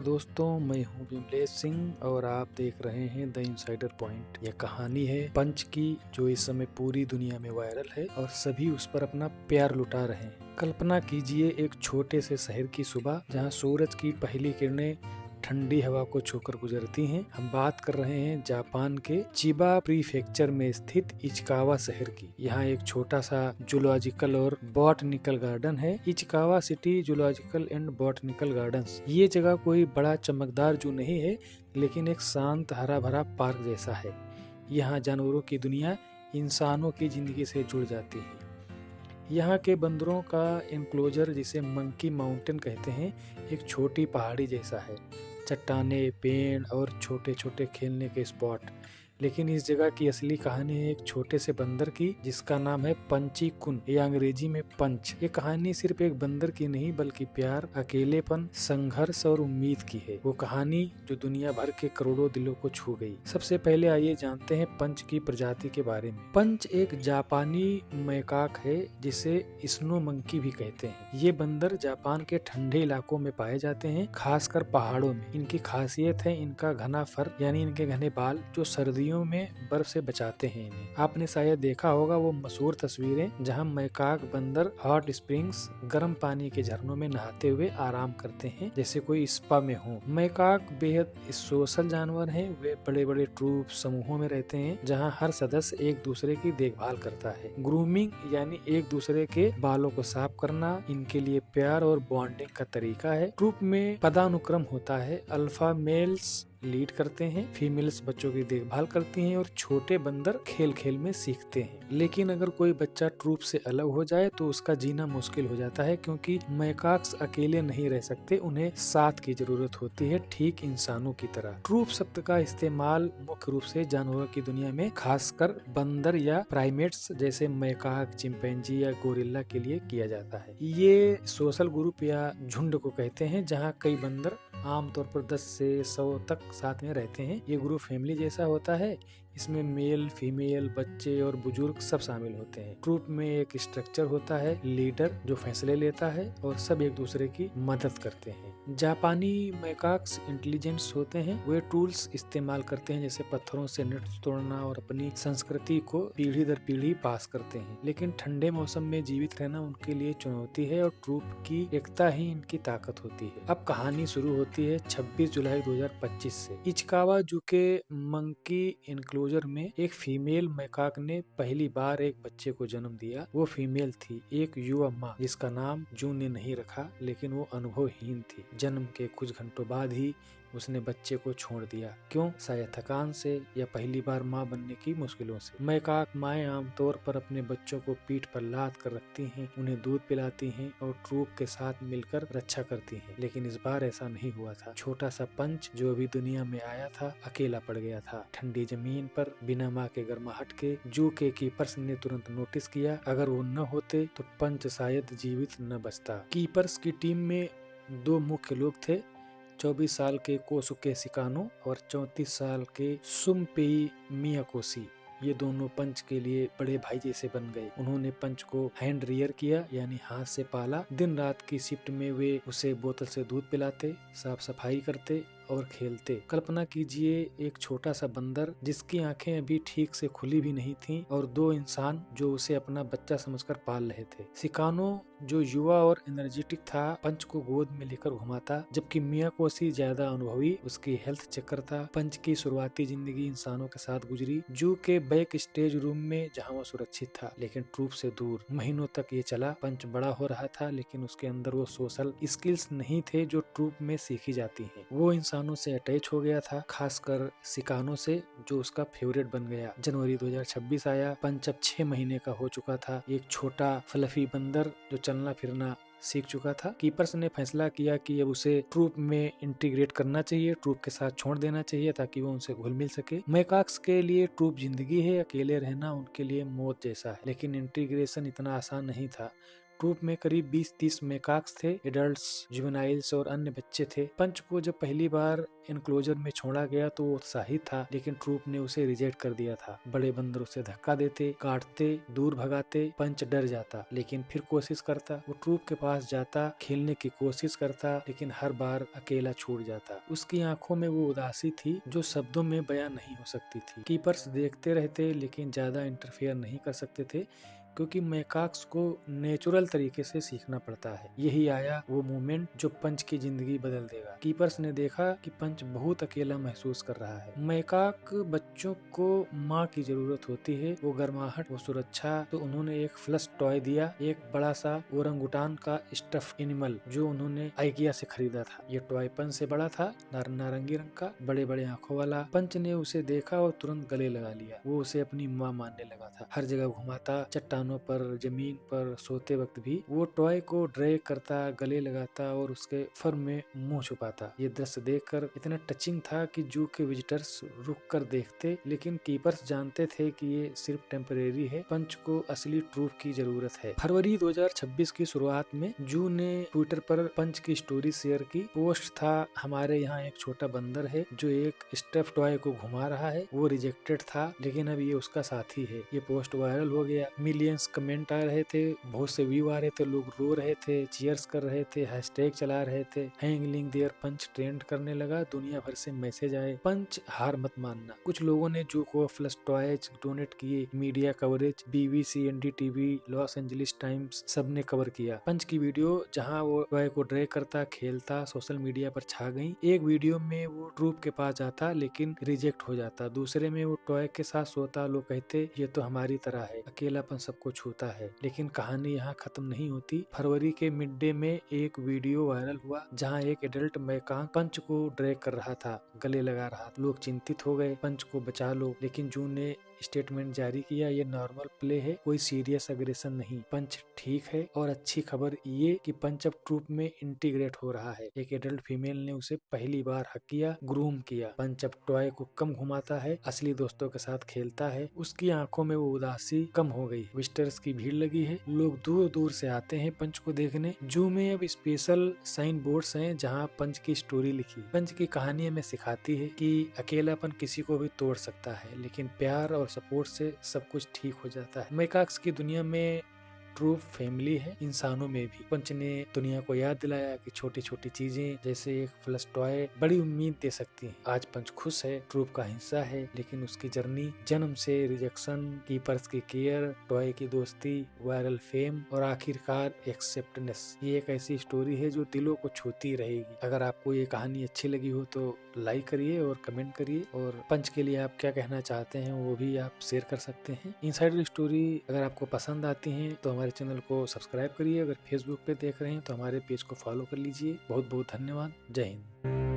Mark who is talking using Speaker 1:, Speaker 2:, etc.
Speaker 1: दोस्तों, मैं हूं विमलेश सिंह और आप देख रहे हैं द इनसाइडर पॉइंट। यह कहानी है पंच की, जो इस समय पूरी दुनिया में वायरल है और सभी उस पर अपना प्यार लुटा रहे हैं। कल्पना कीजिए एक छोटे से शहर की सुबह, जहां सूरज की पहली किरणें ठंडी हवा को छूकर गुजरती हैं। हम बात कर रहे हैं जापान के चिबा प्रीफेक्चर में स्थित इचिकावा शहर की। यहाँ एक छोटा सा जूलॉजिकल और बॉटनिकल गार्डन है, Ichikawa city zoological and botanical gardens. ये जगह कोई बड़ा चमकदार जू नहीं है, लेकिन एक शांत हरा भरा पार्क जैसा है। यहाँ जानवरों की दुनिया इंसानों की जिंदगी से जुड़ जाती है। यहाँ के बंदरों का एनक्लोजर, जिसे मंकी माउंटेन कहते हैं, एक छोटी पहाड़ी जैसा है। चट्टाने, पेड़ और छोटे छोटे खेलने के स्पॉट। लेकिन इस जगह की असली कहानी है एक छोटे से बंदर की, जिसका नाम है पंची कुन, या अंग्रेजी में पंच। ये कहानी सिर्फ एक बंदर की नहीं, बल्कि प्यार, अकेलेपन, संघर्ष और उम्मीद की है। वो कहानी जो दुनिया भर के करोड़ों दिलों को छू गई। सबसे पहले आइए जानते हैं पंच की प्रजाति के बारे में। पंच एक जापानी मैकाक है, जिसे स्नो मंकी भी कहते हैं। ये बंदर जापान के ठंडे इलाकों में पाए जाते हैं, खासकर पहाड़ों में। इनकी खासियत है इनका घना फर, यानी इनके घने बाल, जो सर्दियों में बर्फ से बचाते हैं इन्हें। आपने शायद देखा होगा वो मशहूर तस्वीरें जहां मैकाक बंदर हॉट स्प्रिंग्स, गर्म पानी के झरनों में नहाते हुए आराम करते हैं, जैसे कोई स्पा में हो। मैकाक बेहद सोशल जानवर हैं। वे बड़े बड़े ट्रूप समूहों में रहते हैं, जहां हर सदस्य एक दूसरे की देखभाल करता है। ग्रूमिंग यानी एक दूसरे के बालों को साफ करना इनके लिए प्यार और बॉन्डिंग का तरीका है। ट्रूप में पदानुक्रम होता है। अल्फा मेल्स लीड करते हैं, फीमेल्स बच्चों की देखभाल करती हैं और छोटे बंदर खेल खेल में सीखते हैं। लेकिन अगर कोई बच्चा ट्रूप से अलग हो जाए तो उसका जीना मुश्किल हो जाता है, क्योंकि मैकाक्स अकेले नहीं रह सकते, उन्हें साथ की जरूरत होती है, ठीक इंसानों की तरह। ट्रूप शब्द का इस्तेमाल मुख्य रूप से जानवरों की दुनिया में, खासकर बंदर या प्राइमेट्स जैसे मैकाक, चिंपैंजी या गोरिल्ला के लिए किया जाता है। ये सोशल ग्रुप या झुंड को कहते हैं, जहाँ कई बंदर आमतौर पर 10 से 100 तक साथ में रहते हैं। ये ग्रुप फैमिली जैसा होता है। इसमें मेल, फीमेल, बच्चे और बुजुर्ग सब शामिल होते हैं। ट्रूप में एक स्ट्रक्चर होता है, लीडर जो फैसले लेता है, और सब एक दूसरे की मदद करते हैं। जापानी मैकाक्स इंटेलिजेंट्स होते हैं। वे टूल्स इस्तेमाल करते हैं, जैसे पत्थरों से नट्स तोड़ना, और अपनी संस्कृति को पीढ़ी दर पीढ़ी पास करते हैं। लेकिन ठंडे मौसम में जीवित रहना उनके लिए चुनौती है, और ट्रूप की एकता ही इनकी ताकत होती है। अब कहानी शुरू होती है 26 जुलाई 2025 से। इचिकावा जू के मंकी इनक्लोजर में एक फीमेल मैकाक ने पहली बार एक बच्चे को जन्म दिया। वो फीमेल थी, एक युवा माँ, जिसका नाम जू ने नहीं रखा, लेकिन वो अनुभवहीन थी। जन्म के कुछ घंटों बाद ही उसने बच्चे को छोड़ दिया। क्यों? शायद थकान से या पहली बार माँ बनने की मुश्किलों से। मैकाक माएं आमतौर पर अपने बच्चों को पीठ पर लाद कर रखती हैं, उन्हें दूध पिलाती हैं और ट्रूप के साथ मिलकर रक्षा करती हैं। लेकिन इस बार ऐसा नहीं हुआ था। छोटा सा पंच, जो अभी दुनिया में आया था, अकेला पड़ गया था। ठंडी जमीन पर बिना माँ के गर्माहट के। जू के कीपर्स ने तुरंत नोटिस किया, अगर वो न होते तो पंच शायद जीवित न बचता। कीपर्स की टीम में 2 मुख्य लोग थे, 24 साल के कोसुके सिकानो और 34 साल के सुमपेई मियाकोशी। ये दोनों पंच के लिए बड़े भाई जैसे बन गए। उन्होंने पंच को हैंड रियर किया, यानी हाथ से पाला। दिन रात की शिफ्ट में वे उसे बोतल से दूध पिलाते, साफ सफाई करते और खेलते। कल्पना कीजिए एक छोटा सा बंदर, जिसकी आंखें अभी ठीक से खुली भी नहीं थीं, और 2 इंसान जो उसे अपना बच्चा समझकर पाल रहे थे। सिकानो, जो युवा और एनर्जेटिक था, पंच को गोद में लेकर घुमाता, जबकि मियाकोशी ज्यादा अनुभवी, उसकी हेल्थ चेकर था। पंच की शुरुआती जिंदगी इंसानों के साथ गुजरी, जू के बैक स्टेज रूम में, जहाँ वो सुरक्षित था, लेकिन ट्रूप से दूर। महीनों तक ये चला। पंच बड़ा हो रहा था, लेकिन उसके अंदर वो सोशल स्किल्स नहीं थे जो ट्रूप में सीखी जाती हैं। वो इंसानों से अटैच हो गया था, खासकर सिकानो से, जो उसका फेवरेट बन गया। जनवरी 2026 आया। पंच अब 6 महीने का हो चुका था, एक छोटा फ्लफी बंदर जो चलना फिरना सीख चुका था। कीपर्स ने फैसला किया कि अब उसे ट्रूप में इंटीग्रेट करना चाहिए, ट्रूप के साथ छोड़ देना चाहिए, ताकि वो उनसे घुल मिल सके। मैकाक्स के लिए ट्रूप जिंदगी है, अकेले रहना उनके लिए मौत जैसा है। लेकिन इंटीग्रेशन इतना आसान नहीं था। ट्रूप में करीब 20-30 मेकाक्स थे, एडल्ट्स, जुवेनाइल्स और अन्य बच्चे थे। पंच को जब पहली बार एनक्लोजर में छोड़ा गया तो वो उत्साहित था, लेकिन ट्रूप ने उसे रिजेक्ट कर दिया था। बड़े बंदर उसे धक्का देते, काटते, दूर भगाते। पंच डर जाता, लेकिन फिर कोशिश करता। वो ट्रूप के पास जाता, खेलने की कोशिश करता, लेकिन हर बार अकेला छूट जाता। उसकी आंखों में वो उदासी थी जो शब्दों में बयां नहीं हो सकती थी। कीपर्स देखते रहते, लेकिन ज्यादा इंटरफेयर नहीं कर सकते थे, क्योंकि मैकाक्स को नेचुरल तरीके से सीखना पड़ता है। यही आया वो मोमेंट जो पंच की जिंदगी बदल देगा। कीपर्स ने देखा कि पंच बहुत अकेला महसूस कर रहा है। मैकाक बच्चों को माँ की जरूरत होती है, वो गर्माहट, वो सुरक्षा। तो उन्होंने एक फ्लश टॉय दिया, एक बड़ा सा ओरंगुटान का स्टफ एनिमल जो उन्होंने आइकिया से खरीदा था। ये टॉय पंच से बड़ा था, नारंगी रंग का, बड़े बड़े आंखों वाला। पंच ने उसे देखा और तुरंत गले लगा लिया। वो उसे अपनी माँ मानने लगा था। हर जगह घुमाता, चट्टानों पर, जमीन पर, सोते वक्त भी वो टॉय को ड्रैग करता, गले लगाता और उसके फर में मुंह छुपाता। ये दृश्य देखकर इतना टचिंग था कि जू के विजिटर्स रुक कर देखते, लेकिन कीपर्स जानते थे कि ये सिर्फ टेम्परेरी है। पंच को असली ट्रूप की जरूरत है। फरवरी 2026 की शुरुआत में जू ने ट्विटर पर पंच की स्टोरी शेयर की। पोस्ट था, हमारे यहाँ एक छोटा बंदर है जो एक स्टफ टॉय को घुमा रहा है। वो रिजेक्टेड था, लेकिन अब ये उसका साथी है। ये पोस्ट वायरल हो गया। मिलियंस कमेंट आ रहे थे, बहुत से व्यू आ रहे थे, लोग रो रहे थे, चीयर्स कर रहे थे, हैशटैग चला रहे थे। हैंगलिंग देयर पंच ट्रेंड करने लगा। दुनिया भर से मैसेज आए, पंच हार मत मानना। कुछ लोगों ने जू को फ्लश टॉयज डोनेट किए। Media coverage, BBC, NDTV, Los Angeles times, सबने कवर किया। पंच की वीडियो जहां वो टॉय को ड्रैग करता, खेलता, सोशल मीडिया पर छा गई। एक वीडियो में वो ट्रूप के पास जाता, लेकिन रिजेक्ट हो जाता। दूसरे में वो टॉय के साथ सोता। लोग कहते, ये तो हमारी तरह है, अकेलापन सबको छूता है। लेकिन कहानी यहाँ खत्म नहीं होती। फरवरी के मिड डे में एक वीडियो वायरल हुआ जहाँ एक एडल्ट मैकाक पंच को ड्रैग कर रहा था, गले लगा रहा था। लोग चिंतित हो गए, पंच को बचा लो। लेकिन जून ने स्टेटमेंट जारी किया, ये नॉर्मल प्ले है, कोई सीरियस अग्रेशन नहीं, पंच ठीक है। और अच्छी खबर ये कि पंच अब ट्रूप में इंटीग्रेट हो रहा है। एक एडल्ट फीमेल ने उसे पहली बार हक किया, ग्रूम किया। पंच अब टॉय को कम घुमाता है, असली दोस्तों के साथ खेलता है। उसकी आंखों में वो उदासी कम हो गई। विजिटर्स की भीड़ लगी है, लोग दूर दूर से आते हैं पंच को देखने। जू में अब स्पेशल साइन बोर्ड्स हैं जहाँ पंच की स्टोरी लिखी। पंच की कहानी हमें सिखाती है कि अकेलापन किसी को भी तोड़ सकता है, लेकिन प्यार और सपोर्ट से सब कुछ ठीक हो जाता है। मैकाक्स की दुनिया में ट्रूप फैमिली है, इंसानों में भी। पंच ने दुनिया को याद दिलाया कि छोटी छोटी चीजें जैसे एक फ्लश टॉय बड़ी उम्मीद दे सकती हैं। आज पंच खुश है, ट्रूप का हिस्सा है, लेकिन उसकी जर्नी जन्म से रिजेक्शन, कीपर्स की केयर, टॉय की दोस्ती, वायरल फेम और आखिरकार एक्सेप्टेंस, ये एक ऐसी स्टोरी है जो दिलों को छूती रहेगी। अगर आपको ये कहानी अच्छी लगी हो तो लाइक करिए और कमेंट करिए, और पंच के लिए आप क्या कहना चाहते हैं वो भी आप शेयर कर सकते हैं। इनसाइडर स्टोरी अगर आपको पसंद आती है तो हमारे चैनल को सब्सक्राइब करिए। अगर फेसबुक पे देख रहे हैं तो हमारे पेज को फॉलो कर लीजिए। बहुत बहुत धन्यवाद। जय हिंद।